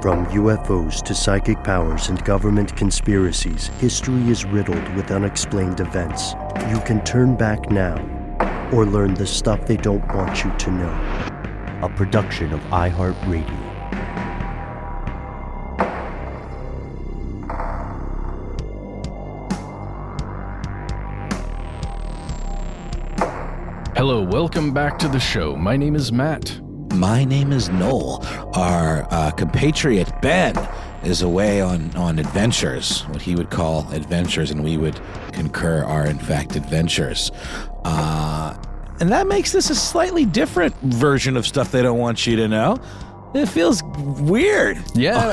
From UFOs to psychic powers and government conspiracies, history is riddled with unexplained events. You can turn back now or learn the stuff they don't want you to know. A production of iHeartRadio. Hello, welcome back to the show. My name is Matt. My name is Noel. Our compatriot Ben is away on adventures, what he would call adventures, and we would concur are in fact adventures. And that makes this a slightly different version of stuff they don't want you to know. It feels weird. Yeah,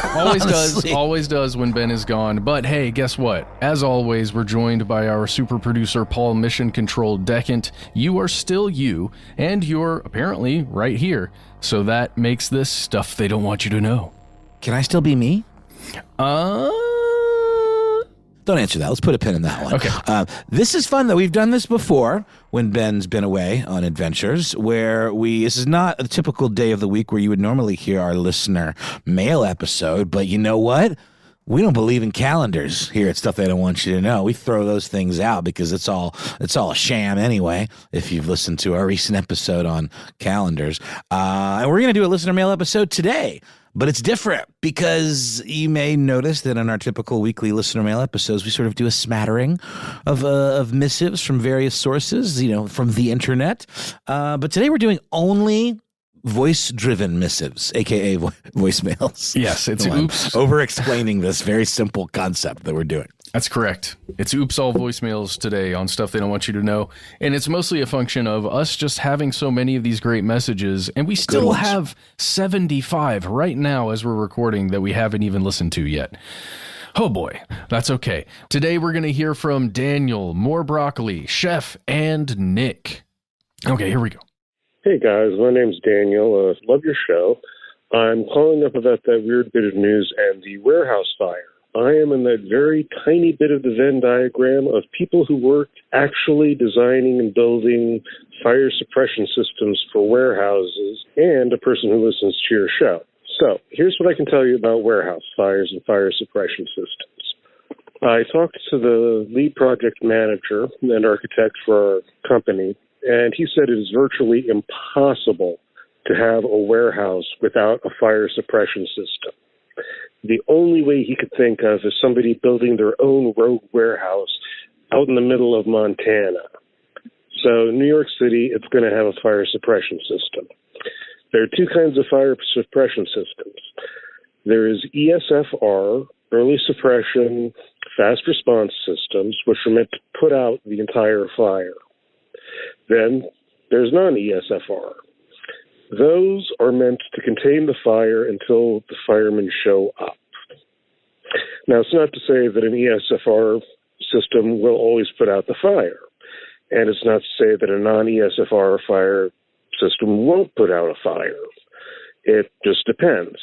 always does when Ben is gone. But hey, guess what? As always, we're joined by our super producer, Paul Mission Control Decant. You are still you, and you're apparently right here. So that makes this stuff they don't want you to know. Can I still be me? Don't answer that. Let's put a pin in that one. Okay. This is fun, though. We've done this before when Ben's been away on adventures, where this is not a typical day of the week where you would normally hear our listener mail episode, but you know what? We don't believe in calendars here at Stuff They Don't Want You to Know. We throw those things out because it's all a sham anyway, if you've listened to our recent episode on calendars. And we're going to do a listener mail episode today. But it's different because you may notice that in our typical weekly listener mail episodes, we sort of do a smattering of missives from various sources, from the internet. But today we're doing only voice-driven missives, a.k.a. voicemails. Yes, it's oops. Over-explaining this very simple concept that we're doing. That's correct. It's oops all voicemails today on Stuff They Don't Want You to Know. And it's mostly a function of us just having so many of these great messages. And we still have 75 right now as we're recording that we haven't even listened to yet. Oh boy, that's okay. Today we're going to hear from Daniel, More Broccoli, Chef, and Nick. Okay, here we go. Hey guys, my name's Daniel. Love your show. I'm calling up about that weird bit of news and the warehouse fire. I am in that very tiny bit of the Venn diagram of people who work actually designing and building fire suppression systems for warehouses and a person who listens to your show. So here's what I can tell you about warehouse fires and fire suppression systems. I talked to the lead project manager and architect for our company, and he said it is virtually impossible to have a warehouse without a fire suppression system. The only way he could think of is somebody building their own rogue warehouse out in the middle of Montana. So New York City, it's going to have a fire suppression system. There are two kinds of fire suppression systems. There is ESFR, early suppression, fast response systems, which are meant to put out the entire fire. Then there's non-ESFR. Those are meant to contain the fire until the firemen show up. Now, it's not to say that an ESFR system will always put out the fire, and it's not to say that a non-ESFR fire system won't put out a fire. It just depends.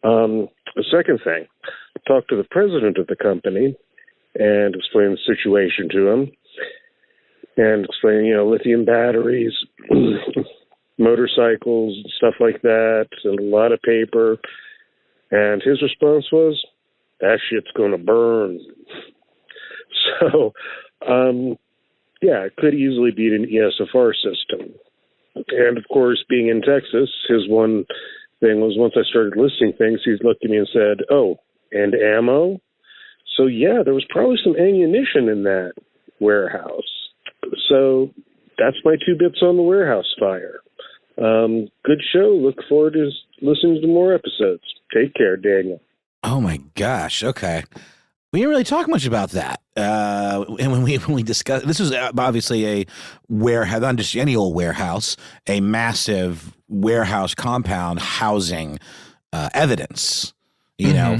The second thing, I talked to the president of the company and explained the situation to him, and explained, lithium batteries, motorcycles, and stuff like that, and a lot of paper. And his response was, that shit's going to burn. So, it could easily be an ESFR system. And, of course, being in Texas, his one thing was once I started listing things, he looked at me and said, oh, and ammo? So, yeah, there was probably some ammunition in that warehouse. So that's my 2 bits on the warehouse fire. Good show. Look forward to listening to more episodes. Take care, Daniel. Oh my gosh. Okay. We didn't really talk much about that. And when we discussed, this was obviously a warehouse, not just any old warehouse, a massive warehouse compound housing evidence,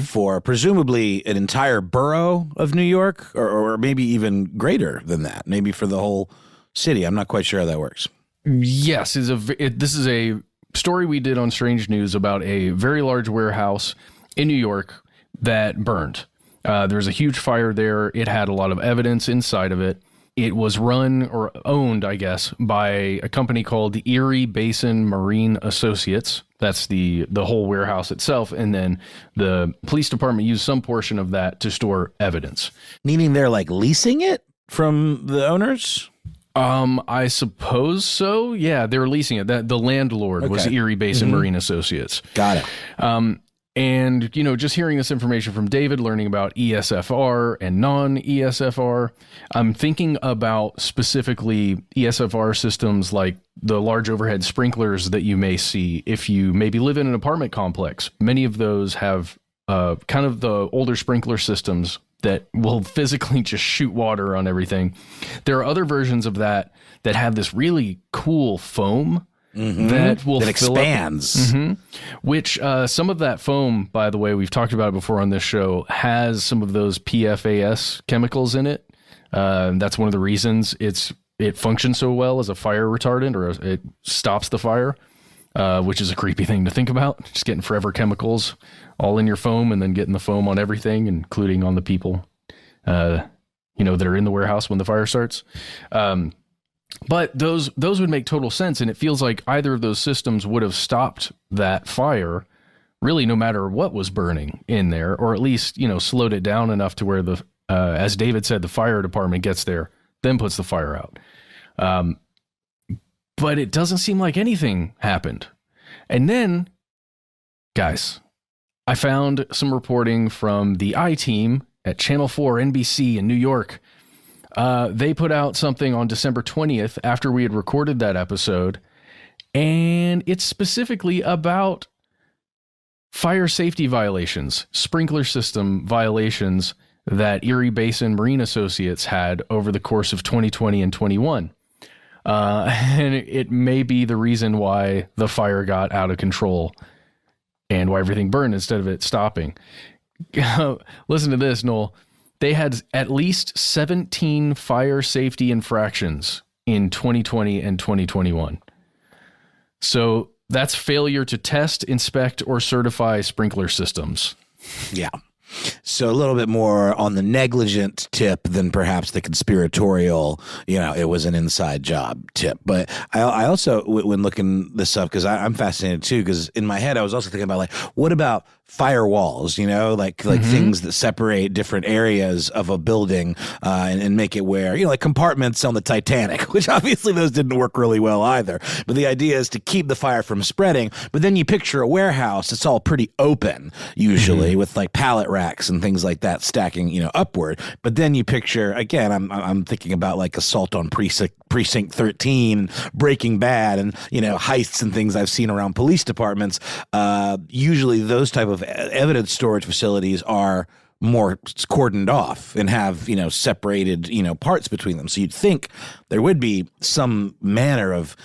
for presumably an entire borough of New York, or maybe even greater than that, maybe for the whole city. I'm not quite sure how that works. Yes, this is a story we did on Strange News about a very large warehouse in New York that burned. There's a huge fire there. It had a lot of evidence inside of it. it was run or owned, I guess, by a company called Erie Basin Marine Associates. That's the whole warehouse itself. And then the police department used some portion of that to store evidence. Meaning they're like leasing it from the owners? I suppose so. Yeah, they were leasing it. The landlord was Erie Basin Marine Associates. Got it. And, just hearing this information from David, learning about ESFR and non-ESFR, I'm thinking about specifically ESFR systems like the large overhead sprinklers that you may see if you maybe live in an apartment complex. Many of those have kind of the older sprinkler systems that will physically just shoot water on everything. There are other versions of that have this really cool foam that will expands. Which some of that foam, by the way, we've talked about it before on this show, has some of those PFAS chemicals in it. That's one of the reasons it functions so well as a fire retardant, or it stops the fire, which is a creepy thing to think about. Just getting forever chemicals all in your foam and then getting the foam on everything, including on the people, that are in the warehouse when the fire starts. But those would make total sense, and it feels like either of those systems would have stopped that fire, really, no matter what was burning in there, or at least slowed it down enough to where the, as David said, the fire department gets there, then puts the fire out. But it doesn't seem like anything happened. And then, guys, I found some reporting from the I-Team at Channel 4 NBC in New York. They put out something on December 20th after we had recorded that episode, and it's specifically about fire safety violations, sprinkler system violations that Erie Basin Marine Associates had over the course of 2020 and 21. And it may be the reason why the fire got out of control and why everything burned instead of it stopping. Listen to this, Noel. They had at least 17 fire safety infractions in 2020 and 2021. So that's failure to test, inspect, or certify sprinkler systems. Yeah. So a little bit more on the negligent tip than perhaps the conspiratorial, it was an inside job tip. But I also, when looking this up, because I'm fascinated too, because in my head, I was also thinking about what about firewalls, like things that separate different areas of a building and make it where, like compartments on the Titanic, which obviously those didn't work really well either. But the idea is to keep the fire from spreading. But then you picture a warehouse, it's all pretty open usually with like pallet racks and things like that stacking, upward. But then you picture, again, I'm thinking about like Assault on Precinct 13, Breaking Bad, and, heists and things I've seen around police departments. Usually those type of evidence storage facilities are more cordoned off and have, separated, parts between them. So you'd think there would be some manner of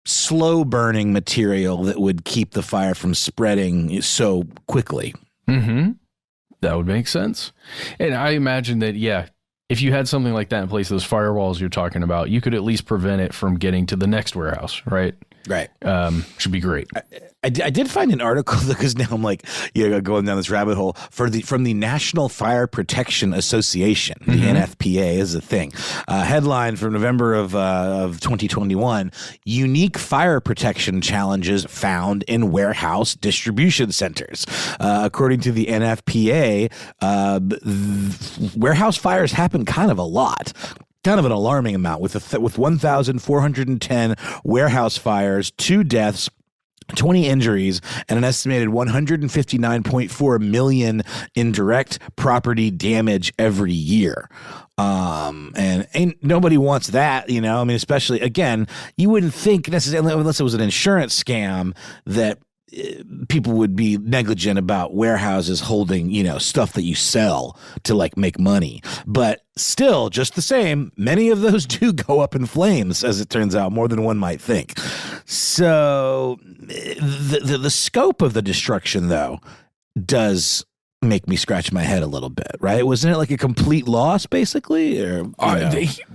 slow burning material that would keep the fire from spreading so quickly. That would make sense. And I imagine that, if you had something like that in place, those firewalls you're talking about, you could at least prevent it from getting to the next warehouse, right? Right. Should be great. I did find an article because now I'm like, going down this rabbit hole from the National Fire Protection Association. The NFPA is a thing. Headline from November of 2021: unique fire protection challenges found in warehouse distribution centers. According to the NFPA, warehouse fires happen kind of a lot. Kind of an alarming amount with 1,410 warehouse fires, 2 deaths, 20 injuries, and an estimated 159.4 million in direct property damage every year. And ain't nobody wants that, especially, again, you wouldn't think necessarily, unless it was an insurance scam, that people would be negligent about warehouses holding, stuff that you sell to make money. But still, just the same, many of those do go up in flames, as it turns out, more than one might think. So the scope of the destruction, though, does make me scratch my head a little bit, right? Wasn't it like a complete loss, basically? Or,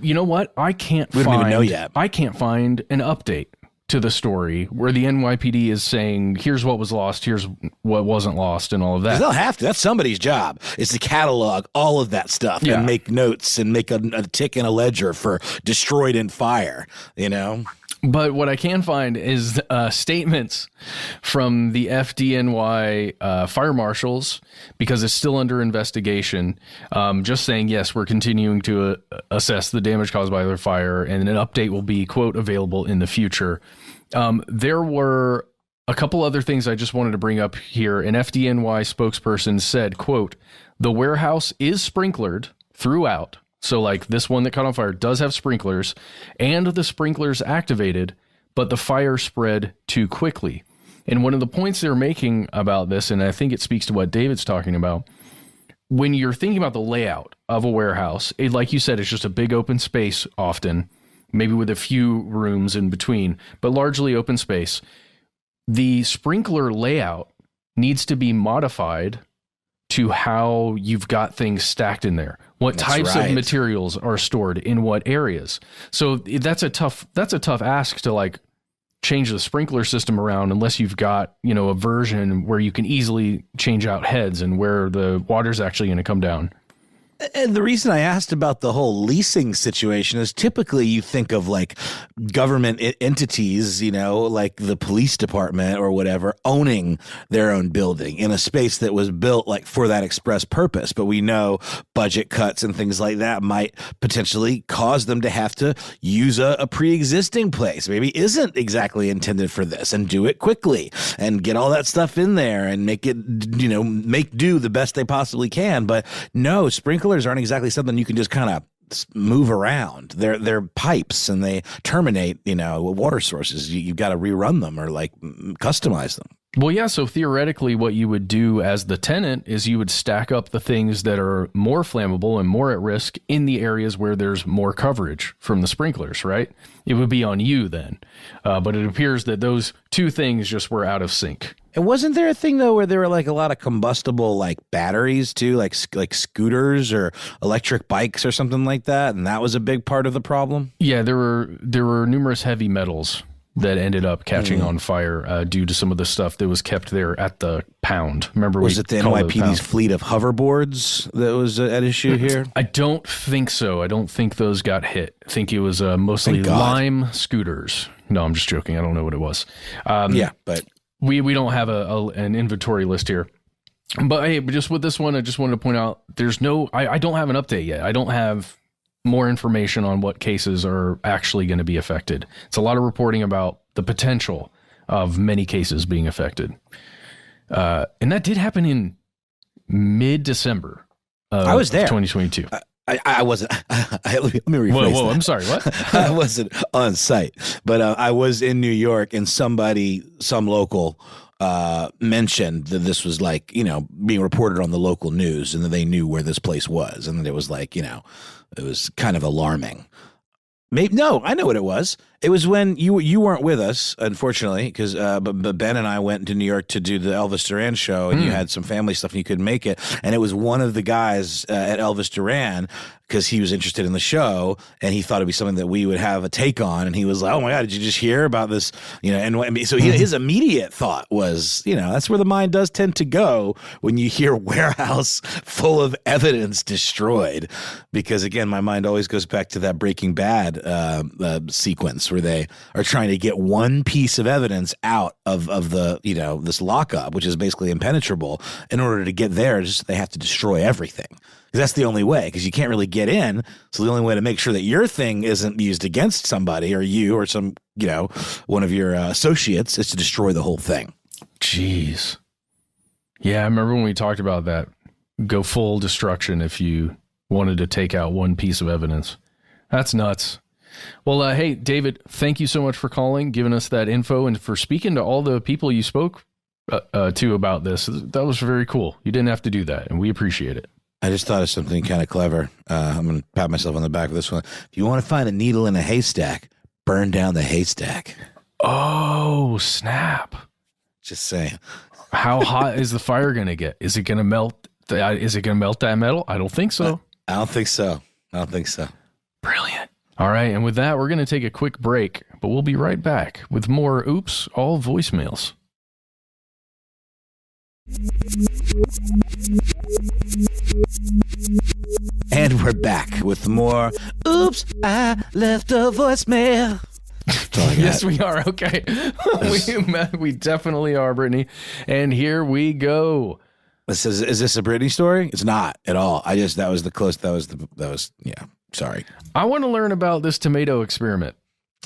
you know what? I can't we don't even know yet. I can't find an update to the story where the NYPD is saying, here's what was lost, here's what wasn't lost, and all of that. They'll have to. That's somebody's job, is to catalog all of that stuff and make notes and make a tick in a ledger for destroyed in fire, you know? But what I can find is statements from the FDNY fire marshals, because it's still under investigation, just saying, yes, we're continuing to assess the damage caused by the fire, and an update will be, quote, available in the future. There were a couple other things I just wanted to bring up here. An FDNY spokesperson said, quote, the warehouse is sprinklered throughout. So like this one that caught on fire does have sprinklers, and the sprinklers activated, but the fire spread too quickly. And one of the points they're making about this, and I think it speaks to what David's talking about, when you're thinking about the layout of a warehouse, like you said, it's just a big open space often, maybe with a few rooms in between, but largely open space. The sprinkler layout needs to be modified to how you've got things stacked in there. What types of materials are stored in what areas. So that's a tough ask to like change the sprinkler system around unless you've got, you know, a version where you can easily change out heads and where the water's actually going to come down. And the reason I asked about the whole leasing situation is typically you think of like government entities, you know, like the police department or whatever, owning their own building in a space that was built like for that express purpose. But we know budget cuts and things like that might potentially cause them to have to use a pre-existing place. Maybe isn't exactly intended for this, and do it quickly and get all that stuff in there and make it, you know, make do the best they possibly can. But no, sprinklers aren't exactly something you can just kind of move around. They're pipes, and they terminate, you know, water sources. You've got to rerun them or like customize them. Well, yeah. So theoretically, what you would do as the tenant is you would stack up the things that are more flammable and more at risk in the areas where there's more coverage from the sprinklers, right? It would be on you then. But it appears that those two things just were out of sync. And wasn't there a thing, though, where there were like a lot of combustible like batteries too, like scooters or electric bikes or something like that? And that was a big part of the problem? Yeah, there were numerous heavy metals that ended up catching on fire due to some of the stuff that was kept there at the pound. Remember, was it the NYPD's fleet of hoverboards that was at issue here? I don't think so. I don't think those got hit. I think it was mostly Lime scooters. No, I'm just joking. I don't know what it was. Yeah, but we don't have an inventory list here. But hey, just with this one, I just wanted to point out there's no. I don't have an update yet. I don't have more information on what cases are actually going to be affected. It's a lot of reporting about the potential of many cases being affected. And that did happen in mid-December of I was there. 2022. I wasn't. Let me rephrase Whoa, that. I'm sorry, what? I wasn't on site, but I was in New York, and some local mentioned that this was like, you know, being reported on the local news, and that they knew where this place was, and it was like, you know, it was kind of alarming. Maybe no, I know what it was. It was when you weren't with us, unfortunately, because but Ben and I went to New York to do the Elvis Duran show, and you had some family stuff and you couldn't make it. And it was one of the guys at Elvis Duran, because he was interested in the show and he thought it'd be something that we would have a take on. And he was like, "Oh my God, did you just hear about this?" You know, and so his immediate thought was, you know, that's where the mind does tend to go when you hear warehouse full of evidence destroyed. Because again, my mind always goes back to that Breaking Bad sequence where they are trying to get one piece of evidence out of the, you know, this lockup, which is basically impenetrable. In order to get there, they have to destroy everything. Because that's the only way, because you can't really get in. So the only way to make sure that your thing isn't used against somebody or you or some, you know, one of your associates is to destroy the whole thing. Jeez. Yeah, I remember when we talked about that. Go full destruction if you wanted to take out one piece of evidence. That's nuts. Well, hey, David, thank you so much for calling, giving us that info, and for speaking to all the people you spoke to about this. That was very cool. You didn't have to do that, and we appreciate it. I just thought of something kind of clever. I'm going to pat myself on the back for this one. If you want to find a needle in a haystack, burn down the haystack. Oh, snap. Just saying. How hot is the fire going to get? Is it going to melt? Is it going to melt that metal? I don't think so. I don't think so. Brilliant. All right, and with that, we're going to take a quick break, but we'll be right back with more Oops, All Voicemails. And we're back with more Oops, I left a voicemail. Yes, we are. Okay. we definitely are, Brittany. And here we go. Is this a Britney story? It's not at all. Yeah, sorry. I want to learn about this tomato experiment.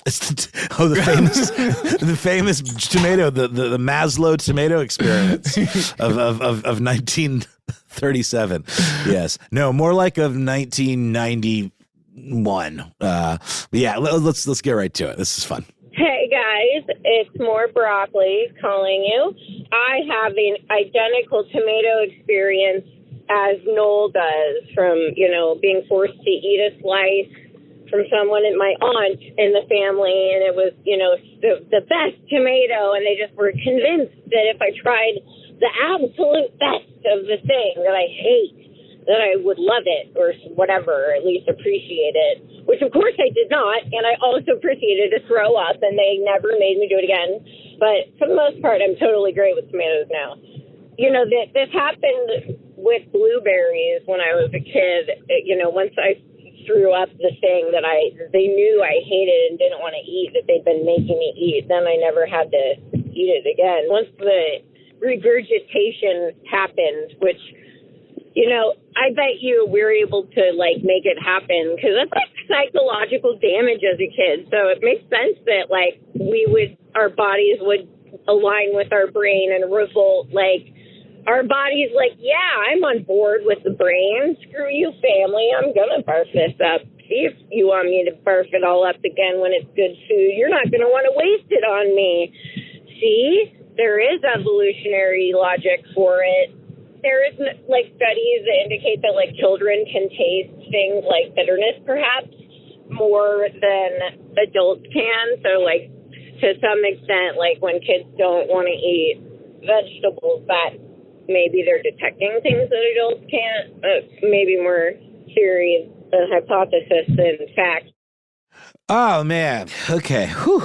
It's the famous tomato, the Maslow tomato experiments of 1937. Yes. No, more like of 1991. But yeah, let's get right to it. This is fun. Hey guys, it's more broccoli calling you. I have an identical tomato experience as Noel does from, being forced to eat a slice from someone and my aunt in the family, and it was, the best tomato, and they just were convinced that if I tried the absolute best of the thing that I hate, that I would love it or whatever, or at least appreciate it, which of course I did not, and I also proceeded to throw up, and they never made me do it again. But for the most part, I'm totally great with tomatoes now. This happened with blueberries when I was a kid. Once I threw up the thing that they knew I hated and didn't want to eat, that they'd been making me eat, then I never had to eat it again. Once the regurgitation happened, which, I bet you we're able to make it happen, because that's psychological damage as a kid. So it makes sense that our bodies would align with our brain and revolt. Our body's yeah, I'm on board with the brain. Screw you, family. I'm going to barf this up. See if you want me to barf it all up again when it's good food. You're not going to want to waste it on me. See, there is evolutionary logic for it. There is studies that indicate that children can taste things like bitterness perhaps more than adults can. So to some extent, when kids don't want to eat vegetables, that maybe they're detecting things that adults can't. Maybe more theory and hypothesis than fact. Oh man. Okay. Whew.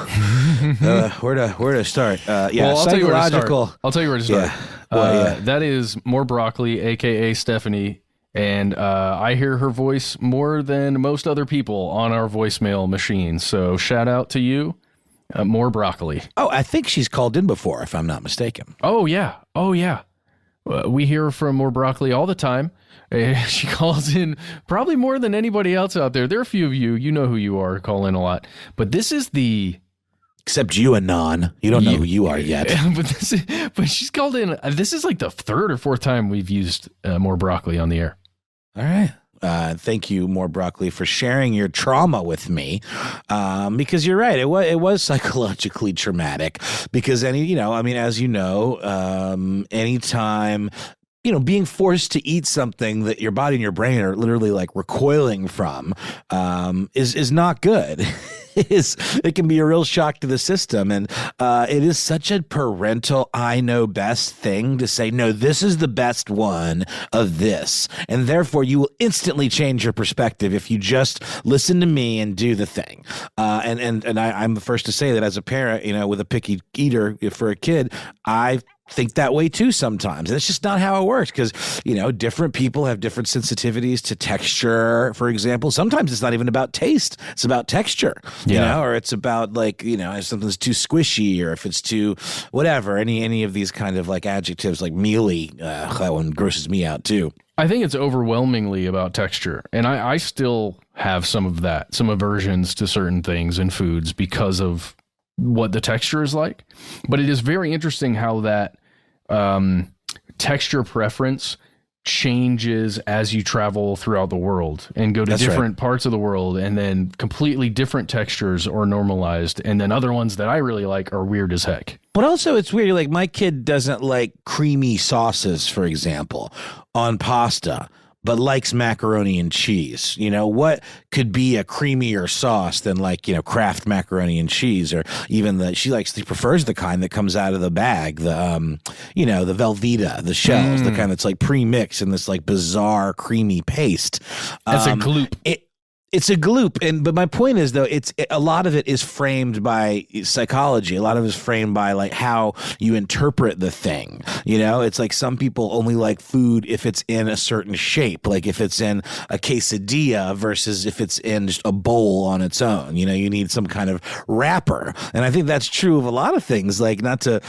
Where to start? Yeah. Well, I'll psychological. I'll tell you where to start. Yeah. That is More Broccoli, aka Stephanie, and I hear her voice more than most other people on our voicemail machine. So shout out to you, More Broccoli. Oh, I think she's called in before, if I'm not mistaken. Oh yeah. We hear from More Broccoli all the time. She calls in probably more than anybody else out there. There are a few of you, you know who you are, call in a lot. But this is the... Except you, Anon. You don't know who you are yet. But she's called in. This is the third or fourth time we've used More Broccoli on the air. All right. Thank you, More Broccoli, for sharing your trauma with me, because you're right. It was psychologically traumatic because as you know, anytime, being forced to eat something that your body and your brain are literally recoiling from, is not good. It can be a real shock to the system. And it is such a parental I know best thing to say, no, this is the best one of this. And therefore you will instantly change your perspective if you just listen to me and do the thing. And I'm the first to say that as a parent, with a picky eater for a kid, I think that way too sometimes. And it's just not how it works because, different people have different sensitivities to texture, for example. Sometimes it's not even about taste. It's about texture, or it's about if something's too squishy or if it's too whatever, any of these kind of adjectives like mealy, that one grosses me out too. I think it's overwhelmingly about texture. And I still have some of that, some aversions to certain things in foods because of what the texture is like. But it is very interesting how that texture preference changes as you travel throughout the world and go to different parts of the world, and then completely different textures are normalized, and then other ones that I really like are weird as heck. But also it's weird, my kid doesn't like creamy sauces, for example, on pasta, but likes macaroni and cheese. What could be a creamier sauce than Kraft macaroni and cheese, or even she prefers the kind that comes out of the bag, the Velveeta, the shells, the kind that's pre-mixed in this bizarre creamy paste. That's a gloop. It's a gloop, but my point is though, a lot of it is framed by psychology. A lot of it is framed by like how you interpret the thing. You know, it's like some people only like food if it's in a certain shape, like if it's in a quesadilla versus if it's in just a bowl on its own. You know, you need some kind of wrapper, and I think that's true of a lot of things. Like, not to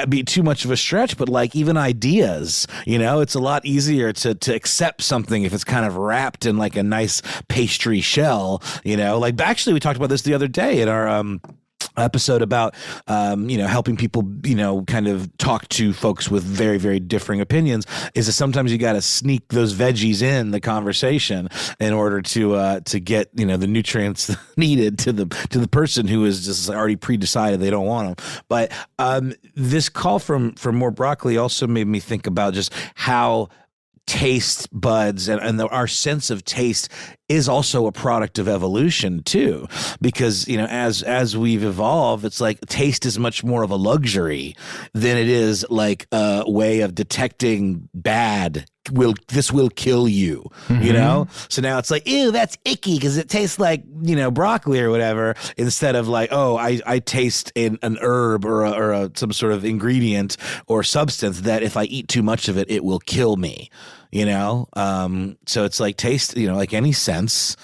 be too much of a stretch, but like even ideas. You know, it's a lot easier to accept something if it's kind of wrapped in like a nice pastry shell. You know, like actually we talked about this the other day in our episode about helping people, kind of talk to folks with very, very differing opinions, is that sometimes you got to sneak those veggies in the conversation in order to get the nutrients needed to the person who is just already pre-decided they don't want them. But this call from more broccoli also made me think about just how taste buds and our sense of taste is also a product of evolution too, because as we've evolved, it's like taste is much more of a luxury than it is like a way of detecting bad. This will kill you, So now it's like, ew, that's icky because it tastes like broccoli or whatever, instead of like, oh, I taste an herb or some sort of ingredient or substance that if I eat too much of it, it will kill me. So it's like taste, like any sense,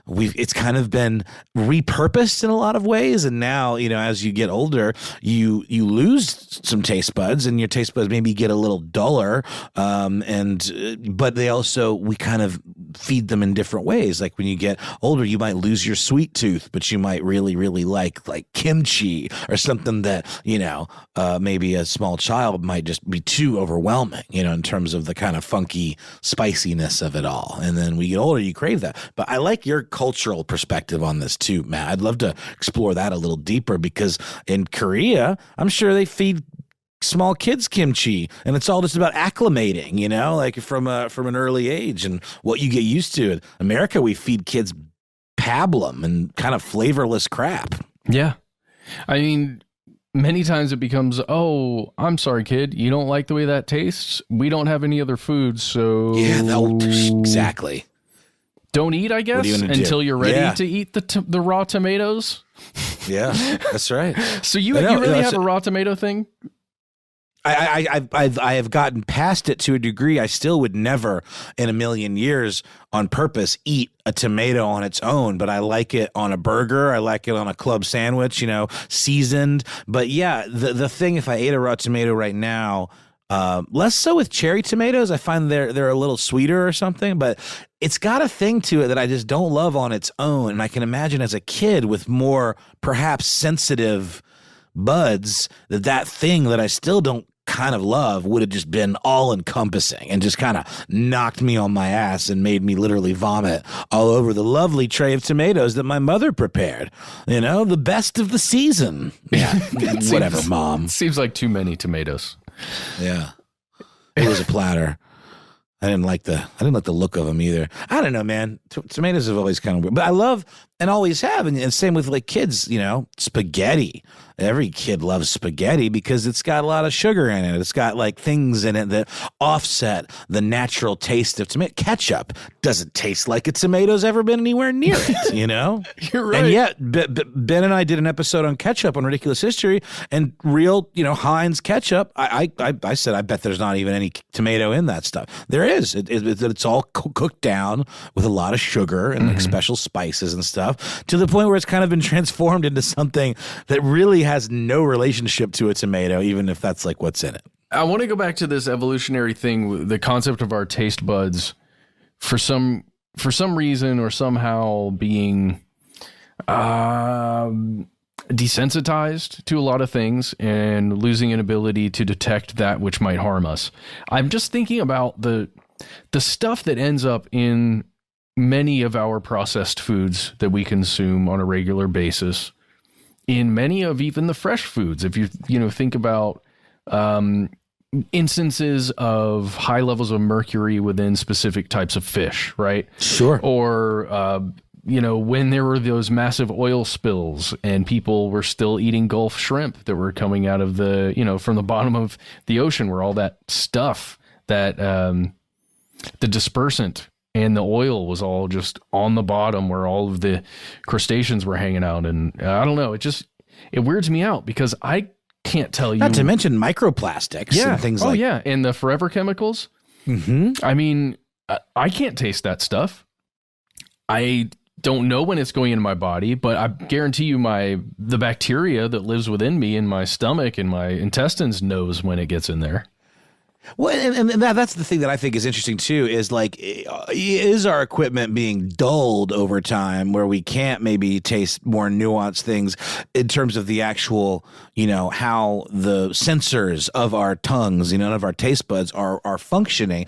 it's kind of been repurposed in a lot of ways. And now, as you get older, you lose some taste buds, and your taste buds maybe get a little duller. But we kind of feed them in different ways. Like when you get older, you might lose your sweet tooth, but you might really, really like kimchi or something that, maybe a small child might just be too overwhelming, in terms of the kind of funky spiciness of it all. And then when you get older, you crave that. But I like your cultural perspective on this too, Matt. I'd love to explore that a little deeper, because in Korea, I'm sure they feed small kids kimchi, and it's all just about acclimating, like from an early age and what you get used to. In America, we feed kids pablum and kind of flavorless crap. Yeah. I mean, many times it becomes, oh, I'm sorry, kid, you don't like the way that tastes? We don't have any other food, so... Yeah, exactly. Don't eat, I guess, until you're ready to eat the raw tomatoes. Yeah, that's right. So you really have a raw tomato thing? I have gotten past it to a degree. I still would never in a million years on purpose eat a tomato on its own, but I like it on a burger. I like it on a club sandwich, seasoned. But yeah, the thing, if I ate a raw tomato right now, less so with cherry tomatoes. I find they're a little sweeter or something, but it's got a thing to it that I just don't love on its own. And I can imagine as a kid with more perhaps sensitive buds, that thing that I still don't kind of love would have just been all encompassing and just kind of knocked me on my ass and made me literally vomit all over the lovely tray of tomatoes that my mother prepared. The best of the season. Yeah, whatever, Mom. Seems like too many tomatoes. Yeah, it was a platter. I didn't like the look of them either. I don't know, man. Tomatoes have always kind of weird, but I love and always have, and same with like kids. Spaghetti. Every kid loves spaghetti because it's got a lot of sugar in it. It's got like things in it that offset the natural taste of tomato. Ketchup doesn't taste like a tomato's ever been anywhere near it, You're right. And yet, Ben and I did an episode on ketchup on Ridiculous History, and real, Heinz ketchup, I said, I bet there's not even any tomato in that stuff. There is. It's all cooked down with a lot of sugar and like special spices and stuff, to the point where it's kind of been transformed into something that really has no relationship to a tomato, even if that's like what's in it. I want to go back to this evolutionary thing, the concept of our taste buds for some reason or somehow being desensitized to a lot of things and losing an ability to detect that which might harm us. I'm just thinking about the stuff that ends up in many of our processed foods that we consume on a regular basis, in many of even the fresh foods. If you think about instances of high levels of mercury within specific types of fish, right? Sure. Or when there were those massive oil spills and people were still eating Gulf shrimp that were coming out of the from the bottom of the ocean, where all that stuff that the dispersant and the oil was all just on the bottom where all of the crustaceans were hanging out. And I don't know, it weirds me out because I can't tell you. Not to mention microplastics and things like. Oh yeah, and the forever chemicals. Mm-hmm. I mean, I can't taste that stuff. I don't know when it's going into my body, but I guarantee you the bacteria that lives within me in my stomach and my intestines knows when it gets in there. Well, and that's the thing that I think is interesting too, is like, is our equipment being dulled over time where we can't maybe taste more nuanced things in terms of the actual, how the sensors of our tongues, of our taste buds are functioning.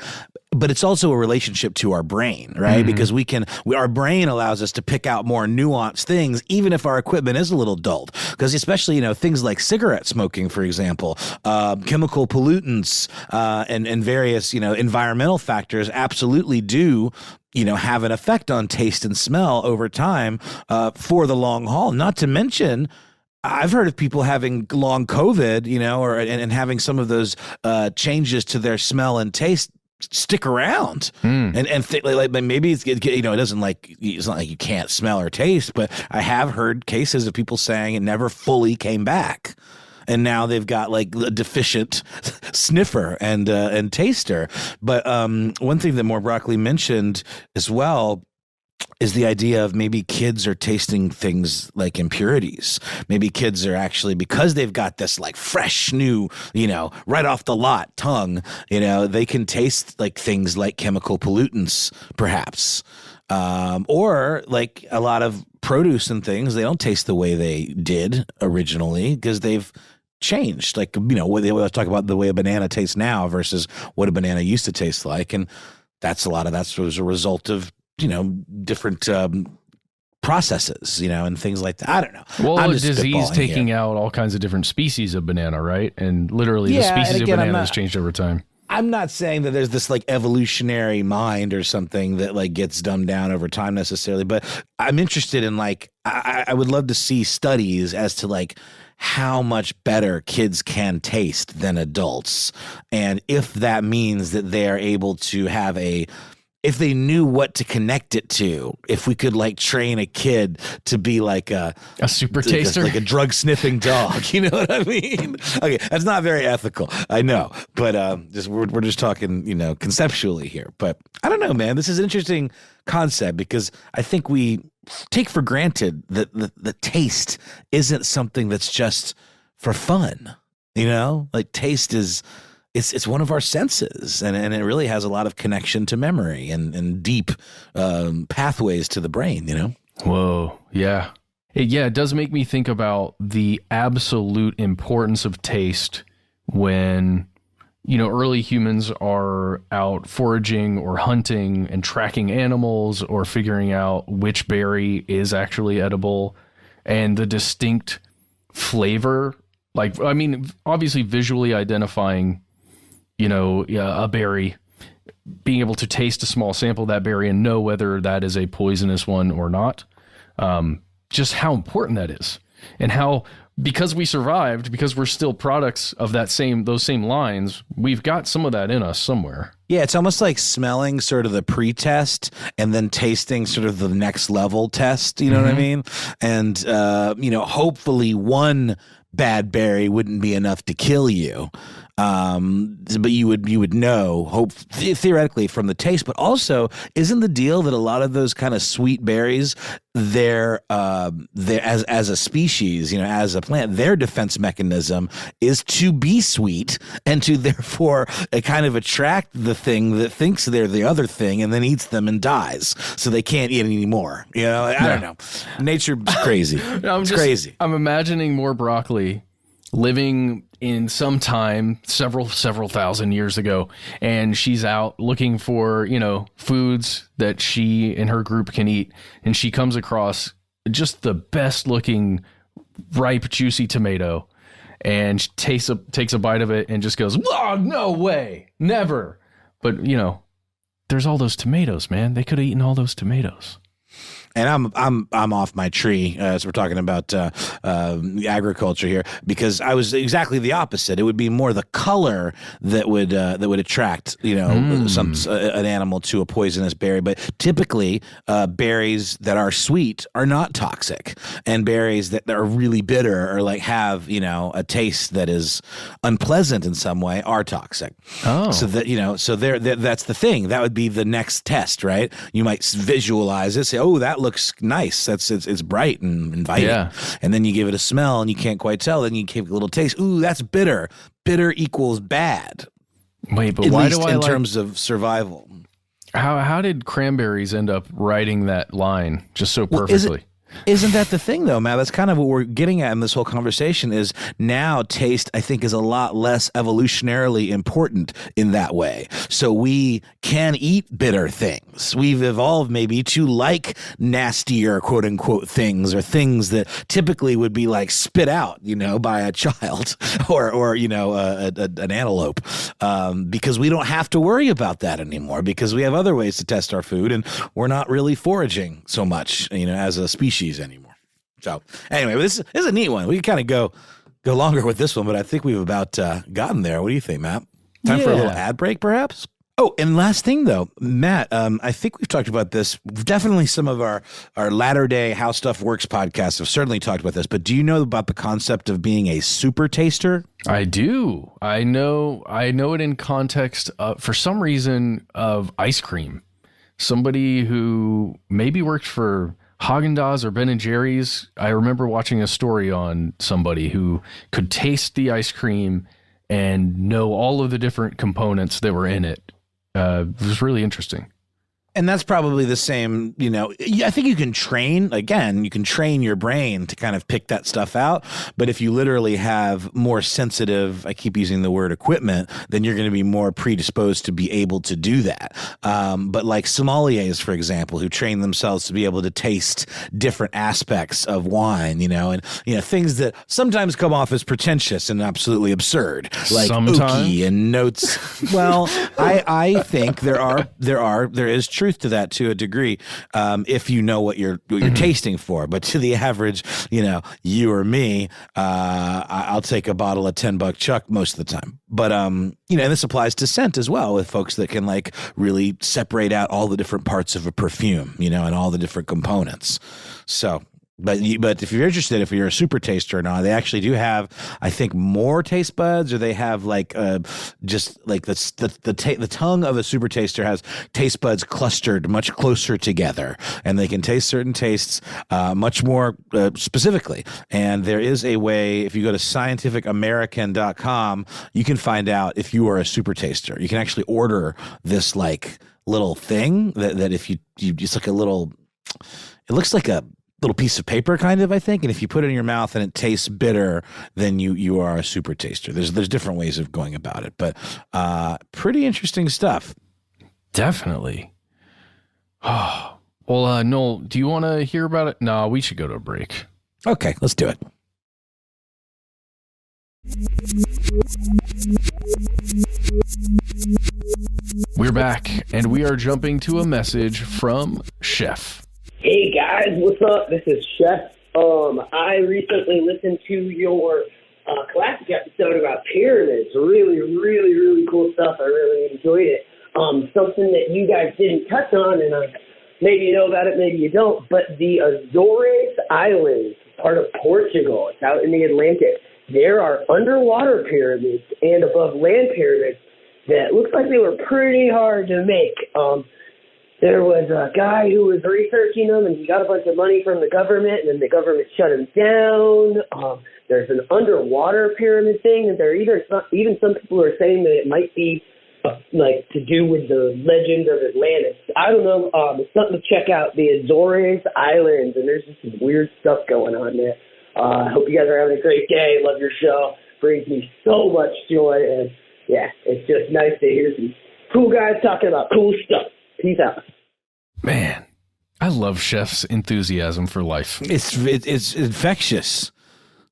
But it's also a relationship to our brain, right? Mm-hmm. Because our brain allows us to pick out more nuanced things, even if our equipment is a little dulled. Because especially, things like cigarette smoking, for example, chemical pollutants, and various, environmental factors absolutely do, have an effect on taste and smell over time, for the long haul. Not to mention, I've heard of people having long COVID, and having some of those changes to their smell and taste stick around, and like maybe it's it doesn't it's not like you can't smell or taste, but I have heard cases of people saying it never fully came back, and now they've got like a deficient sniffer and taster. But one thing that More Broccoli mentioned as well is the idea of maybe kids are tasting things like impurities. Maybe kids are actually, because they've got this like fresh new, right off the lot tongue, they can taste like things like chemical pollutants, perhaps. Or like a lot of produce and things, they don't taste the way they did originally because they've changed. Like, they always talk about the way a banana tastes now versus what a banana used to taste like. And that's was a result of, different processes, and things like that. I don't know. Well, disease taking out all kinds of different species of banana, right? And literally the species of banana has changed over time. I'm not saying that there's this like evolutionary mind or something that like gets dumbed down over time necessarily, but I'm interested in like, I would love to see studies as to like how much better kids can taste than adults. And if that means that they are able to have if they knew what to connect it to, if we could like train a kid to be like a super taster, like a drug sniffing dog, you know what I mean? Okay, that's not very ethical, I know, but we're just talking, conceptually here. But I don't know, man. This is an interesting concept because I think we take for granted that the taste isn't something that's just for fun, like taste is. It's one of our senses, and it really has a lot of connection to memory and deep pathways to the brain, Whoa, yeah. It does make me think about the absolute importance of taste when, early humans are out foraging or hunting and tracking animals or figuring out which berry is actually edible and the distinct flavor. Like, I mean, obviously visually identifying a berry, being able to taste a small sample of that berry and know whether that is a poisonous one or not. Just how important that is, and how, because we survived, because we're still products of those same lines, we've got some of that in us somewhere. Yeah, it's almost like smelling sort of the pre-test and then tasting sort of the next level test, you know what I mean? And, hopefully one bad berry wouldn't be enough to kill you. But you would know, theoretically, from the taste. But also, isn't the deal that a lot of those kind of sweet berries, they're as a species, as a plant, their defense mechanism is to be sweet and to therefore kind of attract the thing that thinks they're the other thing and then eats them and dies, so they can't eat anymore. I don't know. Nature's crazy. It's crazy. I'm imagining More Broccoli living in some time several thousand years ago, and she's out looking for foods that she and her group can eat, and she comes across just the best looking ripe juicy tomato, and she takes a bite of it and just goes, "Whoa, no way, never." But there's all those tomatoes, man. They could have eaten all those tomatoes. And I'm off my tree as we're talking about agriculture here, because I was exactly the opposite. It would be more the color that would attract an animal to a poisonous berry. But typically, berries that are sweet are not toxic, and berries that are really bitter or like have a taste that is unpleasant in some way are toxic. Oh, so that's the thing. That would be the next test, right? You might visualize it, say, "Oh, that looks nice. It's bright and inviting." Yeah. And then you give it a smell, and you can't quite tell. Then you give it a little taste. Ooh, that's bitter. Bitter equals bad. Wait, but At why least do I in terms of survival? How did cranberries end up writing that line just so perfectly? Isn't that the thing, though, Matt? That's kind of what we're getting at in this whole conversation is now taste, I think, is a lot less evolutionarily important in that way. So we can eat bitter things. We've evolved maybe to like nastier, quote unquote, things, or things that typically would be like spit out, by a child or an antelope, because we don't have to worry about that anymore because we have other ways to test our food and we're not really foraging so much, as a species anymore. So anyway, this is a neat one. We can kind of go longer with this one, but I think we've about gotten there. What do you think, Matt? Time for a little ad break, perhaps? Oh, and last thing, though, Matt, I think we've talked about this. Definitely some of our latter-day How Stuff Works podcasts have certainly talked about this, but do you know about the concept of being a super taster? I do. I know it in context, for some reason, of ice cream. Somebody who maybe worked for Haagen-Dazs or Ben & Jerry's. I remember watching a story on somebody who could taste the ice cream and know all of the different components that were in it. It was really interesting. And that's probably the same, I think you can train your brain to kind of pick that stuff out. But if you literally have more sensitive, I keep using the word equipment, then you're going to be more predisposed to be able to do that. But like sommeliers, for example, who train themselves to be able to taste different aspects of wine, and things that sometimes come off as pretentious and absolutely absurd, like oaky and notes. Well, I think there is truth to that to a degree, if you know what you're tasting for. But to the average, you or me, I'll take a bottle of $10 Chuck most of the time. But and this applies to scent as well, with folks that can like really separate out all the different parts of a perfume, and all the different components. So. But if you're interested, if you're a super taster or not, they actually do have, I think, more taste buds, or they have like just like the tongue of a super taster has taste buds clustered much closer together, and they can taste certain tastes much more specifically. And there is a way, if you go to scientificamerican.com, you can find out if you are a super taster. You can actually order this like little thing that if you it's like a little, it looks like a little piece of paper kind of, I think, and if you put it in your mouth and it tastes bitter, then you are a super taster. There's different ways of going about it, but pretty interesting stuff. Definitely. Oh, well, Noel, do you want to hear about it? No, we should go to a break. Okay, let's do it. We're back, and we are jumping to a message from Chef. Hey guys, what's up? This is Chef. I recently listened to your classic episode about pyramids. Really, really, really cool stuff. I really enjoyed it. Something that you guys didn't touch on, and maybe you know about it, maybe you don't, but the Azores Islands, part of Portugal, it's out in the Atlantic. There are underwater pyramids and above land pyramids that looks like they were pretty hard to make. There was a guy who was researching them, and he got a bunch of money from the government, and then the government shut him down. There's an underwater pyramid thing, and even some people are saying that it might be like to do with the legend of Atlantis. I don't know. It's something to check out, the Azores Islands, and there's just some weird stuff going on there. I hope you guys are having a great day. Love your show. Brings me so much joy, and yeah, it's just nice to hear some cool guys talking about cool stuff. Peace out. Man, I love Chef's enthusiasm for life. It's infectious,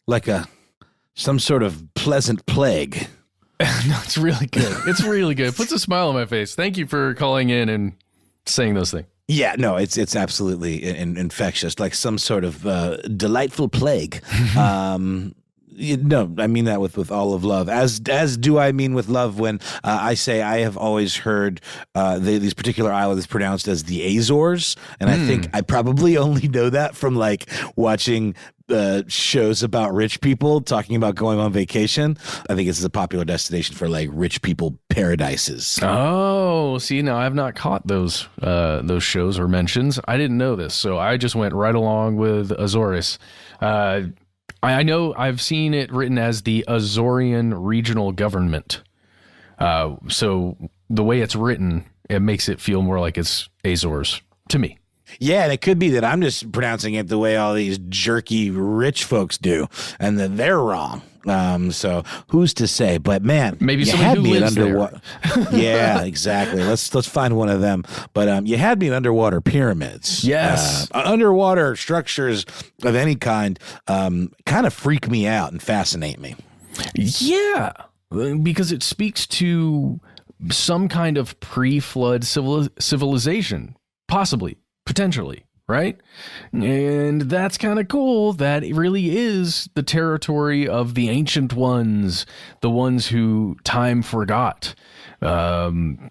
like some sort of pleasant plague. No, it's really good. It's really good. It puts a smile on my face. Thank you for calling in and saying those things. Yeah, no, it's absolutely infectious, like some sort of delightful plague. No, I mean that with all of love. As do I mean with love when I say I have always heard these particular islands pronounced as the Azores, and I think I probably only know that from like watching shows about rich people talking about going on vacation. I think it's a popular destination for like rich people paradises. Oh, see, now I've not caught those shows or mentions. I didn't know this, so I just went right along with Azores. I know I've seen it written as the Azorean Regional Government. So the way it's written, it makes it feel more like it's Azores to me. Yeah, and it could be that I'm just pronouncing it the way all these jerky rich folks do, and that they're wrong. So who's to say? But man, maybe you somebody had who me lives at underwater. Yeah, exactly. Let's find one of them. But you had me at underwater pyramids. Yes, underwater structures of any kind kind of freak me out and fascinate me. Yeah, because it speaks to some kind of pre-flood civilization, possibly. Potentially, right? And that's kind of cool. That it really is the territory of the ancient ones, the ones who time forgot,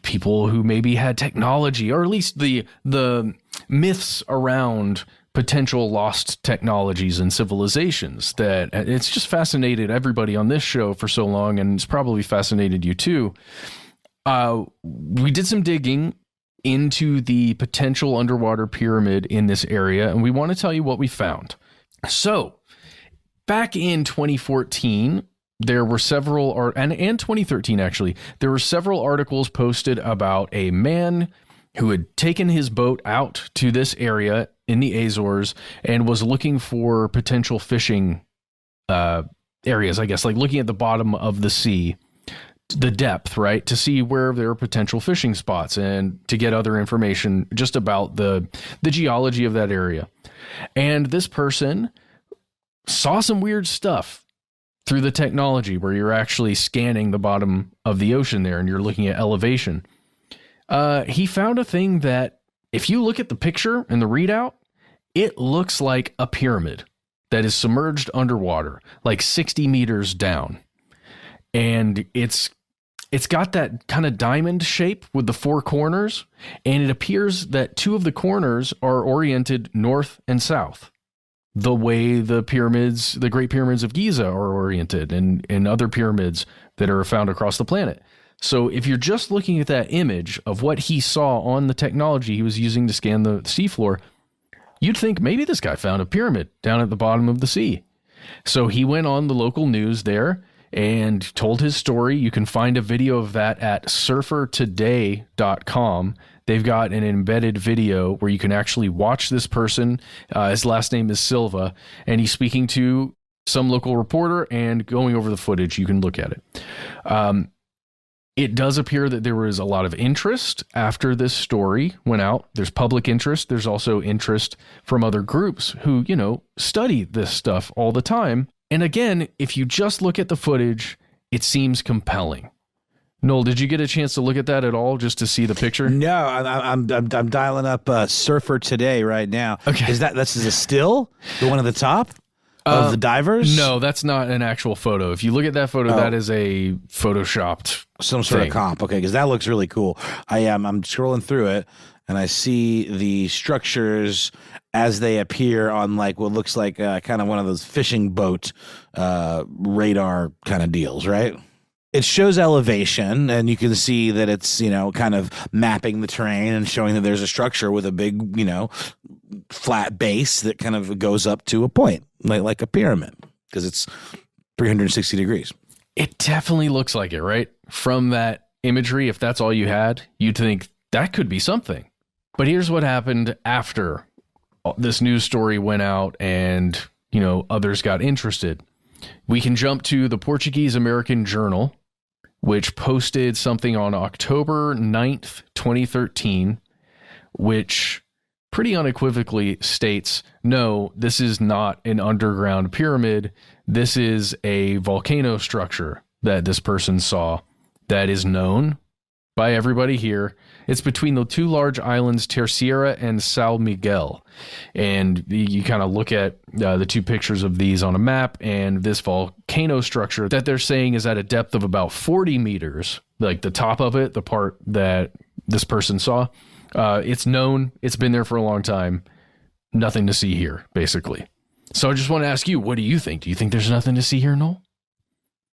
people who maybe had technology, or at least the myths around potential lost technologies and civilizations. That it's just fascinated everybody on this show for so long, and it's probably fascinated you too. We did some digging into the potential underwater pyramid in this area, and we want to tell you what we found. So, back in 2014, there were several, and 2013 actually, there were several articles posted about a man who had taken his boat out to this area in the Azores and was looking for potential fishing areas, I guess, like looking at the bottom of the sea, the depth, right, to see where there are potential fishing spots and to get other information just about the geology of that area. And this person saw some weird stuff through the technology where you're actually scanning the bottom of the ocean there and you're looking at elevation. He found a thing that if you look at the picture and the readout, it looks like a pyramid that is submerged underwater, like 60 meters down. And it's got that kind of diamond shape with the four corners, and it appears that two of the corners are oriented north and south, the way the pyramids, the Great Pyramids of Giza, are oriented, and other pyramids that are found across the planet. So if you're just looking at that image of what he saw on the technology he was using to scan the seafloor, you'd think maybe this guy found a pyramid down at the bottom of the sea. So he went on the local news there and told his story. You can find a video of that at surfertoday.com. They've got an embedded video where you can actually watch this person. His last name is Silva, and he's speaking to some local reporter and going over the footage. You can look at it. It does appear that there was a lot of interest after this story went out. There's public interest. There's also interest from other groups who, study this stuff all the time. And again, if you just look at the footage, it seems compelling. Noel, did you get a chance to look at that at all, just to see the picture? No, I'm dialing up Surfer Today right now. Okay, that's a still, the one at the top of the divers? No, that's not an actual photo. If you look at that photo, that is a photoshopped some sort thing. of comp. Okay, because that looks really cool. I'm scrolling through it, and I see the structures as they appear on like what looks like kind of one of those fishing boat radar kind of deals, right? It shows elevation, and you can see that it's, kind of mapping the terrain and showing that there's a structure with a big, flat base that kind of goes up to a point, like a pyramid, because it's 360 degrees. It definitely looks like it, right? From that imagery, if that's all you had, you'd think that could be something. But here's what happened after this news story went out and, others got interested. We can jump to the Portuguese American Journal, which posted something on October 9th, 2013, which pretty unequivocally states, no, this is not an underground pyramid. This is a volcano structure that this person saw that is known by everybody here. It's between the two large islands, Terceira and São Miguel. And you kind of look at the two pictures of these on a map, and this volcano structure that they're saying is at a depth of about 40 meters, like the top of it, the part that this person saw. It's known. It's been there for a long time. Nothing to see here, basically. So I just want to ask you, what do you think? Do you think there's nothing to see here, Noel?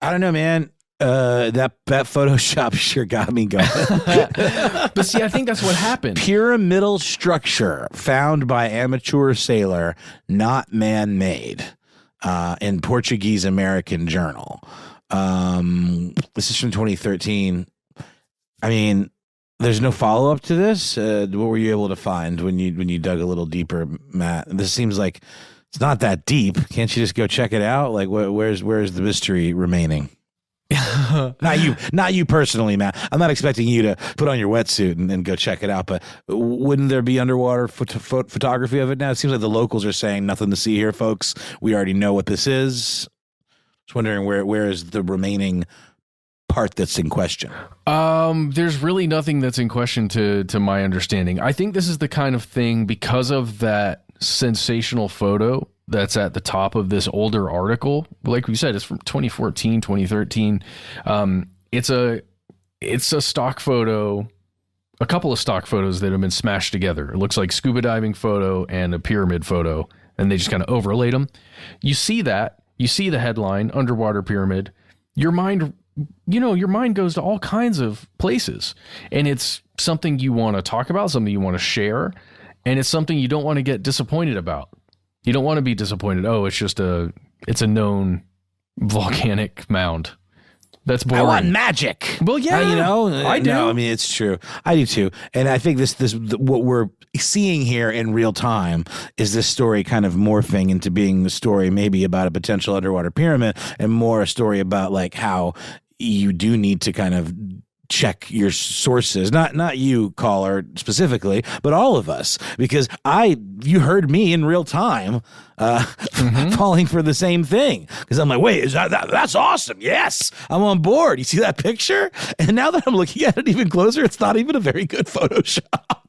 I don't know, man. That Photoshop sure got me going. But see, I think that's what happened. Pyramidal structure found by amateur sailor, not man-made, in Portuguese American Journal. This is from 2013. I mean, there's no follow-up to this. What were you able to find when you dug a little deeper, Matt? This seems like it's not that deep. Can't you just go check it out? Like, where's the mystery remaining? Not you personally, Matt. I'm not expecting you to put on your wetsuit and go check it out, but wouldn't there be underwater photography of it now? It seems like the locals are saying nothing to see here, folks. We already know what this is. Just wondering where is the remaining part that's in question? There's really nothing that's in question to my understanding. I think this is the kind of thing, because of that sensational photo that's at the top of this older article. Like we said, it's from 2014, 2013. It's a stock photo, a couple of stock photos that have been smashed together. It looks like scuba diving photo and a pyramid photo, and they just kind of overlaid them. You see that, you see the headline, underwater pyramid. Your mind goes to all kinds of places, and it's something you want to talk about, something you want to share, and it's something you don't want to get disappointed about. You don't want to be disappointed. Oh, it's a known volcanic mound. That's boring. I want magic. Well, yeah, I do. No, I mean, it's true. I do too. And I think this what we're seeing here in real time is this story kind of morphing into being a story maybe about a potential underwater pyramid, and more a story about like how you do need to kind of check your sources, not you, caller, specifically, but all of us, because you heard me in real time falling for the same thing, because I'm like, wait, is that's awesome? Yes, I'm on board. You see that picture? And now that I'm looking at it even closer, it's not even a very good Photoshop.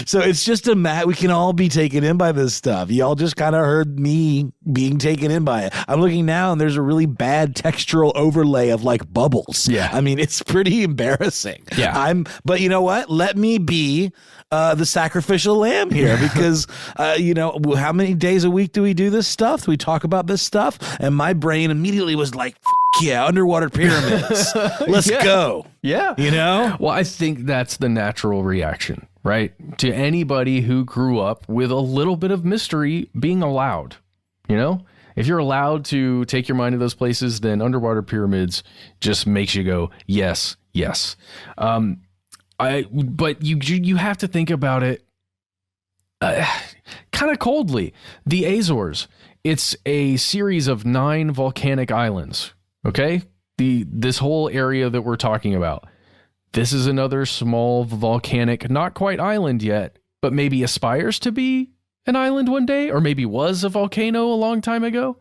So it's just we can all be taken in by this stuff. Y'all just kind of heard me being taken in by it. I'm looking now, and there's a really bad textural overlay of like bubbles. Yeah, I mean, it's pretty embarrassing. Yeah, but you know what? Let me be the sacrificial lamb here, because how many days a week do we do this stuff? Do we talk about this stuff? And my brain immediately was like, yeah, underwater pyramids. Let's go. Yeah. Well, I think that's the natural reaction, right? To anybody who grew up with a little bit of mystery being allowed. If you're allowed to take your mind to those places, then underwater pyramids just makes you go, yes, yes. But you have to think about it kind of coldly. The Azores, it's a series of 9 volcanic islands. Okay, this whole area that we're talking about, this is another small volcanic, not quite island yet, but maybe aspires to be an island one day, or maybe was a volcano a long time ago.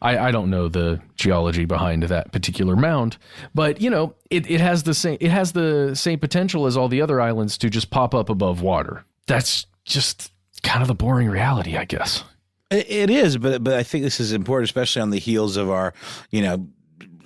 I don't know the geology behind that particular mound, but it has the same potential as all the other islands to just pop up above water. That's just kind of the boring reality, I guess. It is, but I think this is important, especially on the heels of our,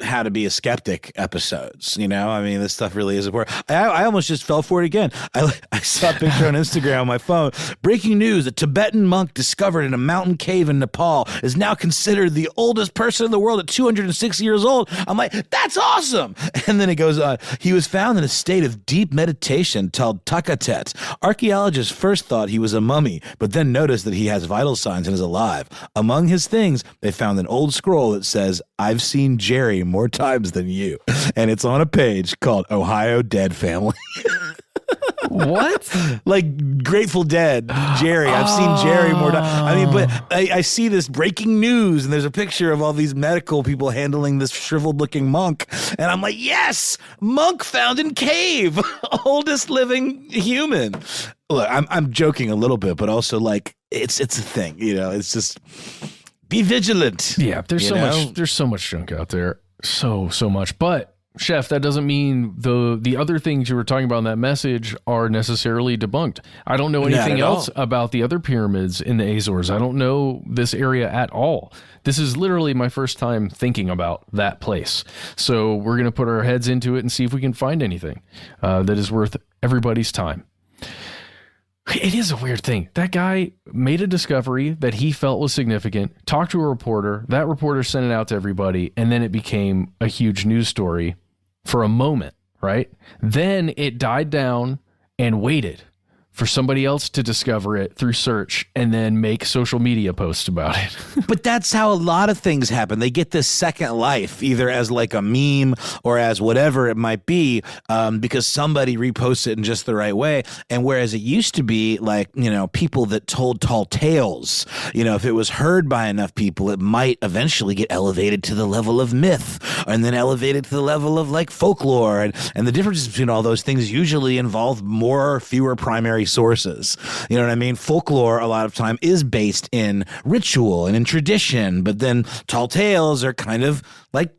how to be a skeptic episodes. I mean, this stuff really is important. I almost just fell for it again. I saw a picture on Instagram on my phone. Breaking news: a Tibetan monk discovered in a mountain cave in Nepal is now considered the oldest person in the world at 206 years old. I'm like, that's awesome. And then it goes on. He was found in a state of deep meditation called Takatet. Archaeologists first thought he was a mummy, but then noticed that he has vital signs and is alive. Among his things, they found an old scroll that says, "I've seen Jerry more times than you," and it's on a page called Ohio Dead Family. What? Like Grateful Dead, Jerry. I've seen Jerry more times. I mean, but I see this breaking news, and there's a picture of all these medical people handling this shriveled looking monk, and I'm like, yes, monk found in cave, oldest living human. Look, I'm joking a little bit, but also like it's a thing, it's just be vigilant. Yeah, there's so much junk out there. So much. But Chef, that doesn't mean the other things you were talking about in that message are necessarily debunked. I don't know anything else about the other pyramids in the Azores. I don't know this area at all. This is literally my first time thinking about that place. So we're going to put our heads into it and see if we can find anything that is worth everybody's time. It is a weird thing. That guy made a discovery that he felt was significant, talked to a reporter, that reporter sent it out to everybody, and then it became a huge news story for a moment, right? Then it died down and waited for somebody else to discover it through search and then make social media posts about it. But that's how a lot of things happen. They get this second life, either as like a meme or as whatever it might be, because somebody reposts it in just the right way. And whereas it used to be like, you know, people that told tall tales, you know, if it was heard by enough people, it might eventually get elevated to the level of myth and then elevated to the level of like folklore. And the differences between all those things usually involve more or fewer primary sources. You know what I mean? Folklore a lot of time is based in ritual and in tradition, but then tall tales are kind of like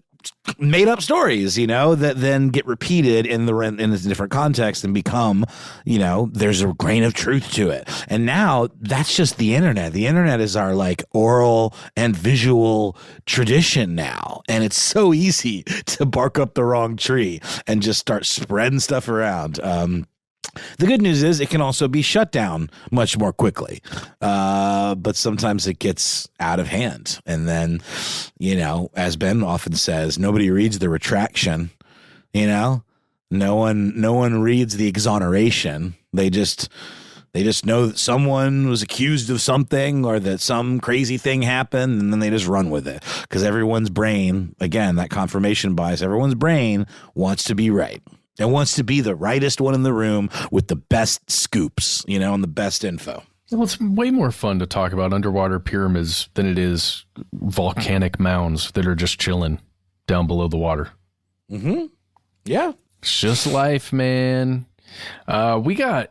made up stories, you know, that then get repeated in a different context and become, you know, there's a grain of truth to it. And now that's just the internet. The internet is our like oral and visual tradition now. And it's so easy to bark up the wrong tree and just start spreading stuff around. The good news is it can also be shut down much more quickly. But sometimes it gets out of hand. And then, you know, as Ben often says, nobody reads the retraction, you know, no one reads the exoneration. They just know that someone was accused of something or that some crazy thing happened, and then they just run with it. Because everyone's brain, again, that confirmation bias, everyone's brain wants to be right. And wants to be the rightest one in the room with the best scoops, you know, and the best info. Well, it's way more fun to talk about underwater pyramids than it is volcanic mounds that are just chilling down below the water. Mm-hmm. Yeah. It's just life, man. We got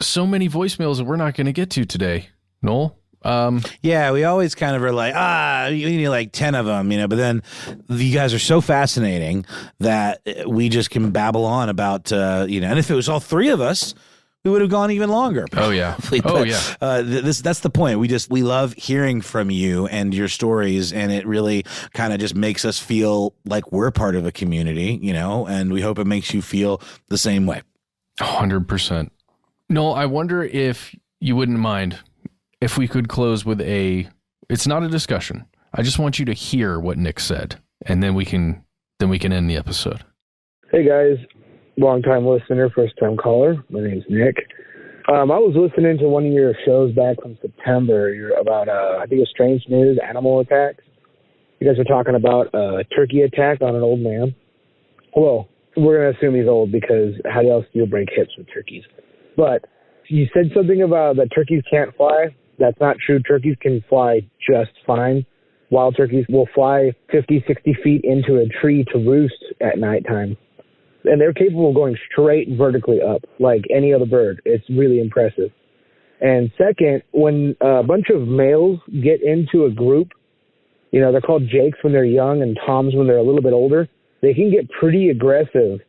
so many voicemails that we're not going to get to today, Noel. Yeah, we always kind of are like, you need like 10 of them, you know, but then you guys are so fascinating that we just can babble on about, you know, and if it was all three of us, we would have gone even longer. Oh, yeah. That's the point. We love hearing from you and your stories, and it really kind of just makes us feel like we're part of a community, you know, and we hope it makes you feel the same way. 100%. Noel, I wonder if you wouldn't mind if we could close with it's not a discussion. I just want you to hear what Nick said, and then we can end the episode. Hey guys, long time listener, first time caller. My name's Nick. I was listening to one of your shows back from September. You're about I think it was strange news, animal attacks. You guys were talking about a turkey attack on an old man. Well, we're gonna assume he's old because how else do you break hips with turkeys? But you said something about that turkeys can't fly. That's not true. Turkeys can fly just fine. Wild turkeys will fly 50, 60 feet into a tree to roost at nighttime. And they're capable of going straight vertically up like any other bird. It's really impressive. And second, when a bunch of males get into a group, you know, they're called jakes when they're young and toms when they're a little bit older, they can get pretty aggressive.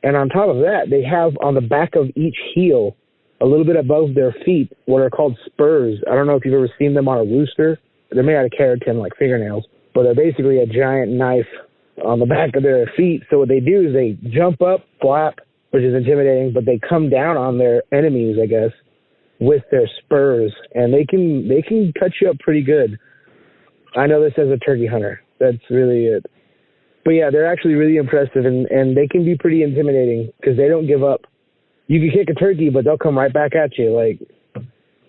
And on top of that, they have on the back of each heel, a little bit above their feet, what are called spurs. I don't know if you've ever seen them on a rooster. They're made out of keratin like fingernails, but they're basically a giant knife on the back of their feet. So what they do is they jump up, flap, which is intimidating, but they come down on their enemies, I guess, with their spurs, and they can cut you up pretty good. I know this as a turkey hunter. That's really it. But yeah, they're actually really impressive, and they can be pretty intimidating because they don't give up. You can kick a turkey, but they'll come right back at you. Like,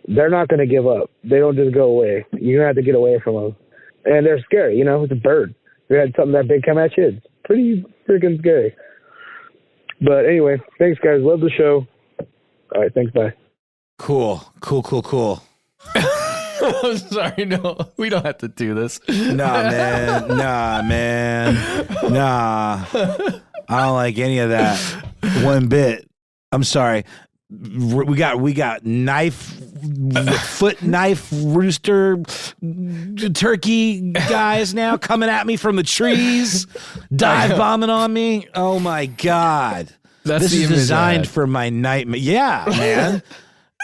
they're not going to give up. They don't just go away. You're going to have to get away from them. And they're scary, you know, it's a bird. You had something that big come at you, it's pretty freaking scary. But anyway, thanks, guys. Love the show. All right, thanks, bye. Cool. I'm sorry, no, we don't have to do this. Nah, man. I don't like any of that one bit. I'm sorry. We got knife foot knife rooster turkey guys now coming at me from the trees, dive bombing on me. Oh my God. This is designed for my nightmare. Yeah, man.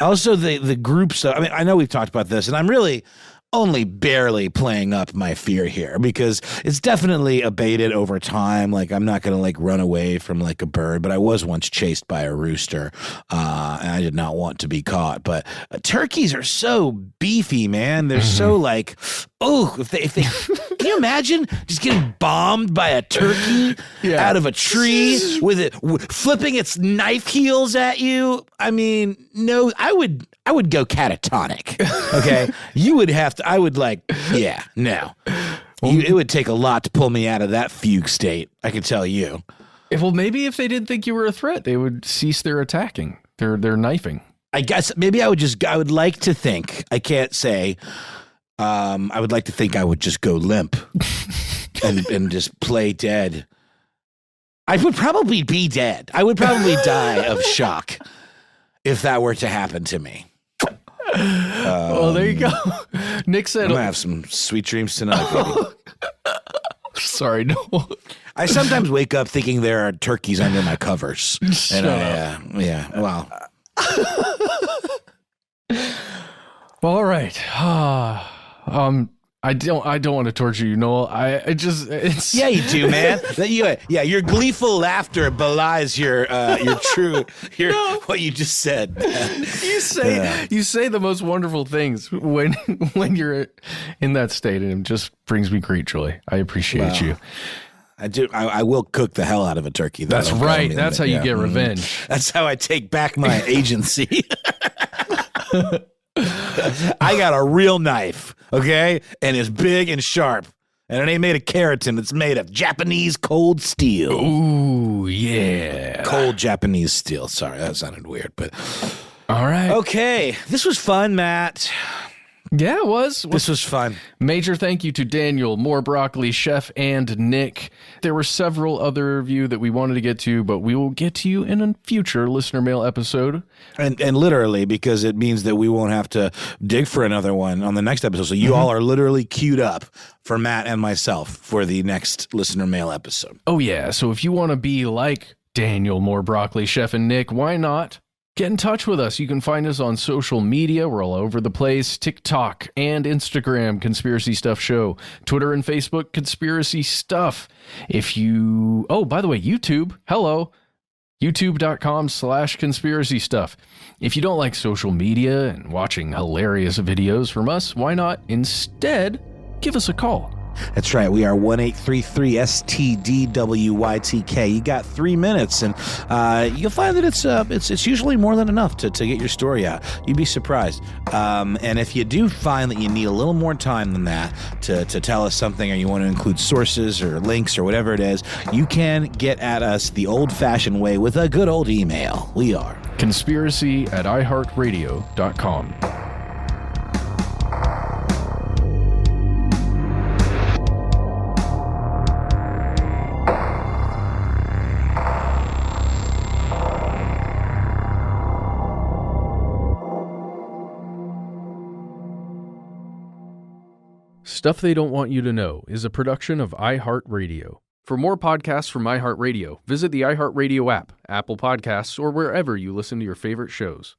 Also, the groups. I mean, I know we've talked about this, and I'm really only barely playing up my fear here because it's definitely abated over time. Like, I'm not going to like run away from like a bird, but I was once chased by a rooster, and I did not want to be caught. But turkeys are so beefy, man. They're so like, oh, if they can you imagine just getting bombed by a turkey out of a tree with it flipping its knife heels at you? I mean, no, I would go catatonic. Okay, you would have to. I would like, yeah, no. It would take a lot to pull me out of that fugue state. I can tell you. Well, maybe if they didn't think you were a threat, they would cease their attacking, their knifing. I guess maybe I would like to think. I can't say. I would like to think I would just go limp and just play dead. I would probably be dead. I would probably die of shock if that were to happen to me. Well, there you go. Nick said, I'm going to have some sweet dreams tonight, baby. Sorry, no. I sometimes wake up thinking there are turkeys under my covers. And well. Well, all right. I don't want to torture you, Noel. It's yeah, you do, man. Your gleeful laughter belies your what you just said. You say the most wonderful things when you're in that state, and it just brings me great joy. I appreciate you. I do. I will cook the hell out of a turkey. That's right. That's how you get revenge. That's how I take back my agency. I got a real knife, okay? And it's big and sharp. And it ain't made of keratin. It's made of Japanese cold steel. Ooh, yeah. Cold Japanese steel. Sorry, that sounded weird, but... All right. Okay. This was fun, Matt. Yeah, it was. This was fun. Major thank you to Daniel, More Broccoli, Chef, and Nick. There were several other of you that we wanted to get to, but we will get to you in a future listener mail episode. And literally, because it means that we won't have to dig for another one on the next episode. So you all are literally queued up for Matt and myself for the next listener mail episode. Oh, yeah. So if you want to be like Daniel, More Broccoli, Chef, and Nick, why not? Get in touch with us. You can find us on social media. We're all over the place. TikTok and Instagram, Conspiracy Stuff Show. Twitter and Facebook, Conspiracy Stuff. By the way, YouTube. Hello. YouTube.com/conspiracy stuff. If you don't like social media and watching hilarious videos from us, why not instead give us a call? That's right. We are 1-833-STDWYTK. You got 3 minutes, and you'll find that it's usually more than enough to get your story out. You'd be surprised. And if you do find that you need a little more time than that to tell us something, or you want to include sources or links or whatever it is, you can get at us the old-fashioned way with a good old email. We are conspiracy@iHeartRadio.com. Stuff They Don't Want You to Know is a production of iHeartRadio. For more podcasts from iHeartRadio, visit the iHeartRadio app, Apple Podcasts, or wherever you listen to your favorite shows.